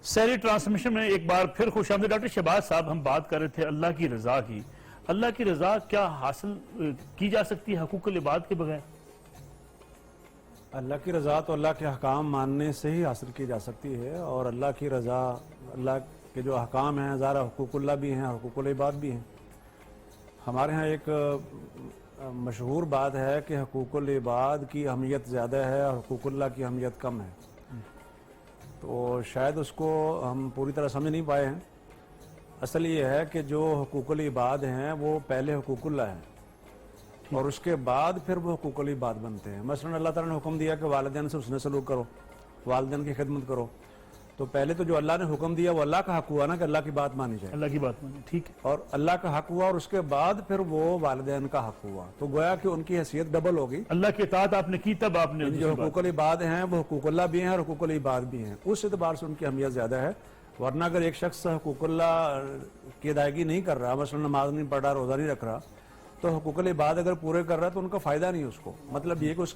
سحری transmission میں ایک بار پھر خوش آمدید ڈاکٹر شہباز صاحب. ہم بات کر رہے تھے اللہ کی رضا کی. اللہ کی رضا کیا حاصل کی جا سکتی ہے حقوق العباد کے بغیر؟ اللہ کی رضا تو اللہ کے حکام ماننے سے ہی حاصل کی جا سکتی ہے، اور اللہ کی رضا، اللہ کے جو حکام ہیں، ظاہر حقوق اللہ بھی ہیں، حقوق العباد بھی ہیں. ہمارے ہاں ایک مشہور بات ہے کہ حقوق العباد کی اہمیت زیادہ ہے اور حقوق اللہ کی اہمیت کم ہے. تو شاید اس کو ہم پوری طرح سمجھ نہیں پائے ہیں. اصل یہ ہے کہ جو حقوق العباد ہیں وہ پہلے حقوق اللہ ہیں اور اس کے بعد پھر وہ حقوق العباد بنتے ہیں. مثلا اللہ تعالیٰ نے حکم دیا کہ والدین سے حسن سلوک کرو، والدین کی خدمت کرو. تو پہلے تو جو اللہ نے حکم دیا وہ اللہ کا حق ہوا نا، کہ اللہ کی بات مانی جائے، اللہ کی بات مانی، ٹھیک ہے. اور اللہ کا حق ہوا، اور اس کے بعد پھر وہ والدین کا حق ہوا. تو گویا کہ ان کی حیثیت ڈبل ہوگی. اللہ کی اطاعت آپ نے کی تب آپ نے جو حقوق العباد ہیں وہ حقوق اللہ بھی ہیں اور حقوق العباد بھی ہیں. اس اعتبار سے ان کی اہمیت زیادہ ہے. ورنہ اگر ایک شخص حقوق اللہ کی ادائیگی نہیں کر رہا، مثلا نماز نہیں پڑھ رہا، روزہ نہیں رکھ رہا، تو حقوق العباد اگر پورے کر رہا ہے تو ان کا فائدہ نہیں اس کو. مطلب یہ کہ اس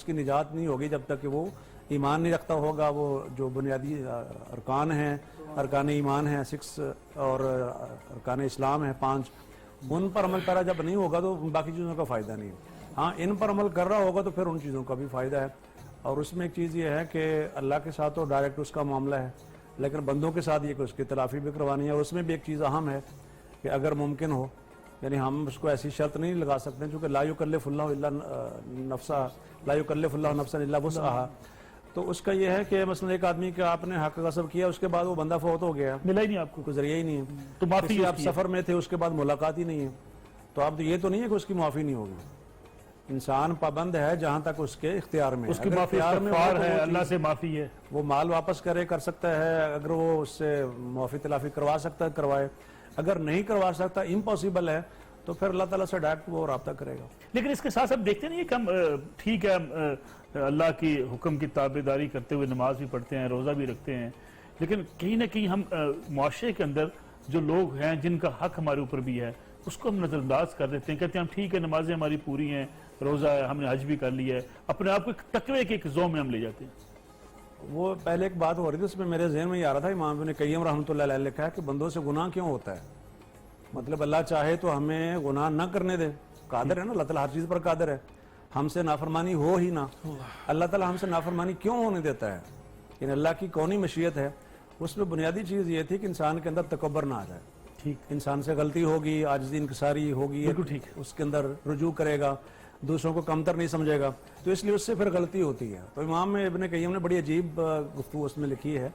کی نجات نہیں ہوگی جب تک کہ وہ ایمان نہیں رکھتا ہوگا. وہ جو بنیادی ارکان ہیں، ارکان ایمان ہیں 6 اور ارکان اسلام ہیں 5، ان پر عمل پیرا جب نہیں ہوگا تو باقی چیزوں کا فائدہ نہیں. ہاں ان پر عمل کر رہا ہوگا تو پھر ان چیزوں کا بھی فائدہ ہے. اور اس میں ایک چیز یہ ہے کہ اللہ کے ساتھ تو ڈائریکٹ اس کا معاملہ ہے، لیکن بندوں کے ساتھ یہ کہ اس کی تلافی بھی کروانی ہے. اور اس میں بھی ایک چیز اہم ہے کہ اگر ممکن ہو، یعنی ہم اس کو ایسی شرط نہیں لگا سکتے چونکہ لا یکلف اللہ الا نفسا، لا یکلف اللہ نفسا الا وسعہا. تو اس کا یہ ہے کہ مثلا ایک آدمی کا آپ نے حق غصب کیا، اس کے بعد وہ بندہ فوت ہو گیا، ملا ہی نہیں آپ کو، کوئی ذریعہ ہی نہیں ہے، تو معافی آپ سفر میں تھے، اس کے بعد ملاقات ہی نہیں ہے، تو اب یہ تو نہیں ہے کہ اس کی معافی نہیں ہوگی. انسان پابند ہے جہاں تک اس کے اختیار میں، اس کی معافی استغفار ہے، اللہ سے معافی ہے، وہ مال واپس کر سکتا ہے. اگر وہ اس سے معافی تلافی کروا سکتا ہے کروائے، اگر نہیں کروا سکتا، امپاسبل ہے، تو پھر اللہ تعالیٰ سے ڈائریکٹ وہ رابطہ کرے گا. لیکن اس کے ساتھ ساتھ دیکھتے نہیں کہ ہم ٹھیک ہے اللہ کی حکم کی تابعداری کرتے ہوئے نماز بھی پڑھتے ہیں، روزہ بھی رکھتے ہیں، لیکن کہیں نہ کہیں ہم معاشرے کے اندر جو لوگ ہیں جن کا حق ہمارے اوپر بھی ہے اس کو ہم نظر انداز کر دیتے ہیں. کہتے ہیں ہم ٹھیک ہے، نمازیں ہماری پوری ہیں، روزہ ہے، ہم نے حج بھی کر لیا ہے، اپنے آپ کو ایک تقوی کے ایک زوم میں ہم لے جاتے ہیں. وہ پہلے ایک بات ہو رہی تھی، اس میں میرے ذہن میں یہ آ رہا تھا، امام ابن قیم رحمۃ اللہ علیہ نے لکھا ہے کہ بندوں سے گناہ کیوں ہوتا ہے. مطلب اللہ چاہے تو ہمیں گناہ نہ کرنے دے، قادر ہے نا، اللہ تعالیٰ ہر چیز پر قادر ہے. ہم سے نافرمانی ہو ہی نہ، اللہ تعالیٰ ہم سے نافرمانی کیوں ہونے دیتا ہے؟ یعنی اللہ کی کونی مشیت ہے. اس میں بنیادی چیز یہ تھی کہ انسان کے اندر تکبر نہ آ جائے. ٹھیک، انسان سے غلطی ہوگی، عاجزی انکساری ہوگی، بالکل ٹھیک، اس کے اندر رجوع کرے گا، دوسروں کو کمتر نہیں سمجھے گا، تو اس لیے اس سے پھر غلطی ہوتی ہے. تو امام ابن قیم نے بڑی عجیب گفتگو اس میں لکھی ہے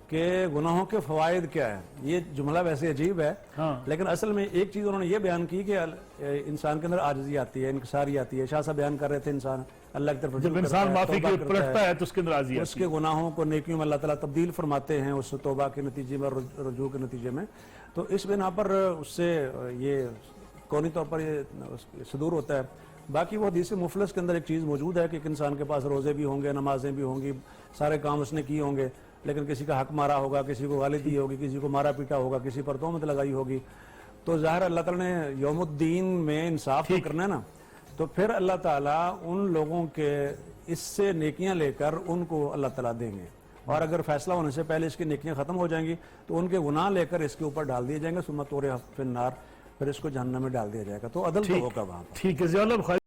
کہ گناہوں کے فوائد کیا ہے. یہ جملہ ویسے عجیب ہے، لیکن اصل میں ایک چیز انہوں نے یہ بیان کی کہ انسان کے اندر عاجزی آتی ہے، انکساری آتی ہے. شاہ صاحب بیان کر رہے تھے انسان اللہ کی طرف جب انسان معافی کی پلٹتا ہے تو اس کے اندر عاجزی آتی ہے، اس کے گناہوں کو نیکیوں میں اللہ تعالیٰ تبدیل فرماتے ہیں اس توبہ کے نتیجے میں، رجوع کے نتیجے میں. تو اس بنا پر اس سے یہ کونی طور پر یہ صدور ہوتا ہے. باقی وہ حدیث مفلس کے اندر ایک چیز موجود ہے کہ ایک انسان کے پاس روزے بھی ہوں گے، نمازیں بھی ہوں گی، سارے کام اس نے کیے ہوں گے، لیکن کسی کا حق مارا ہوگا، کسی کو گالی دی ہوگی، کسی کو مارا پیٹا ہوگا، کسی پر تہمت لگائی ہوگی. تو ظاہر اللہ تعالیٰ نے یوم الدین میں انصاف کرنا ہے نا، تو پھر اللہ تعالیٰ ان لوگوں کے اس سے نیکیاں لے کر ان کو اللہ تعالیٰ دیں گے. اور اگر فیصلہ ہونے سے پہلے اس کی نیکیاں ختم ہو جائیں گی تو ان کے گناہ لے کر اس کے اوپر ڈال دیے جائیں گے، ثم طور فی النار، پھر اس کو جہنم میں ڈال دیا جائے گا. تو عدل تو ہوگا وہاں پر. ٹھیک ہے.